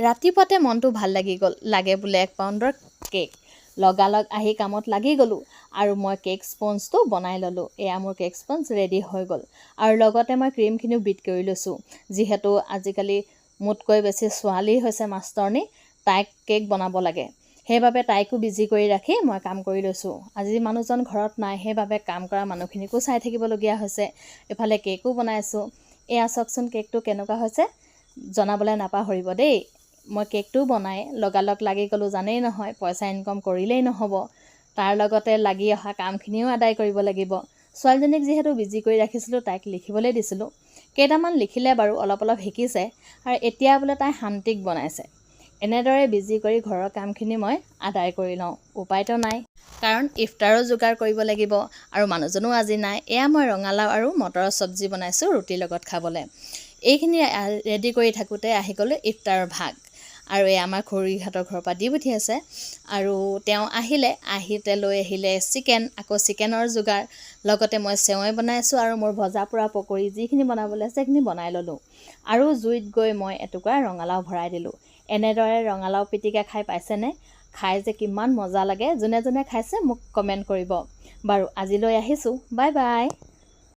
ৰাতিপুৱাতে মনটো ভাল লাগে বোলে 1 পাউণ্ডৰ কেক লগালগ আহি কামত লাগি গ'লোঁ আৰু মই কেক স্পঞ্জটো বনাই ল'লোঁ। এয়া মোৰ কেক স্পঞ্জ ৰেডি হৈ গ'ল আৰু লগতে মই ক্ৰীমখিনিও বিট কৰি লৈছোঁ। যিহেতু আজিকালি মোতকৈ বেছি ছোৱালী হৈছে মাষ্টৰনী, তাইক কেক বনাব লাগে, সেইবাবে তাইকো বিজি কৰি ৰাখি মই কাম কৰি লৈছোঁ। আজি মানুহজন ঘৰত নাই, সেইবাবে কাম কৰা মানুহখিনিকো চাই থাকিবলগীয়া হৈছে। এফালে কেকো বনাইছোঁ। এয়া চাওকচোন কেকটো কেনেকুৱা হৈছে, জনাবলৈ নাপাহৰিব দেই। মই কেকটো বনাই লগালগ লাগি গ'লোঁ, জানেই নহয় পইচা ইনকম কৰিলেই নহ'ব, তাৰ লগতে লাগি অহা কামখিনিও আদায় কৰিব লাগিব। ছোৱালীজনীক যিহেতু বিজি কৰি ৰাখিছিলোঁ, তাইক লিখিবলৈ দিছিলোঁ। কেইটামান লিখিলে বাৰু, অলপ অলপ শিকিছে আৰু এতিয়া বোলে তাই শান্তিক বনাইছে। এনেদৰে বিজি কৰি ঘৰৰ কামখিনি মই আদায় কৰি লওঁ। উপায়তো নাই, কাৰণ ইফতাৰো যোগাৰ কৰিব লাগিব আৰু মানুহজনো আজি নাই। এয়া মই ৰঙালাও আৰু মটৰৰ চব্জি বনাইছোঁ ৰুটিৰ লগত খাবলৈ। এইখিনি ৰেডি কৰি থাকোঁতে আহি গ'লোঁ ইফতাৰৰ ভাগ। আৰু এই আমাৰ খুৰীহঁতৰ ঘৰৰ পৰা দি পঠিয়াইছে আৰু তেওঁ আহিতে লৈ আহিলে চিকেন, আকৌ চিকেনৰ যোগাৰ, লগতে মই চেৱৈ বনাইছোঁ আৰু মোৰ ভজা পোৰা পকৰি যিখিনি বনাবলৈ আছে সেইখিনি বনাই ল'লোঁ। আৰু জুইত গৈ মই এটুকুৰা ৰঙালাও ভৰাই দিলোঁ। এনেদৰে ৰঙালাও পিটিকা খাই পাইছেনে? খাই যে কিমান মজা লাগে। যোনে যোনে খাইছে মোক কমেণ্ট কৰিব। বাৰু আজিলৈ আহিছোঁ, বাই বাই।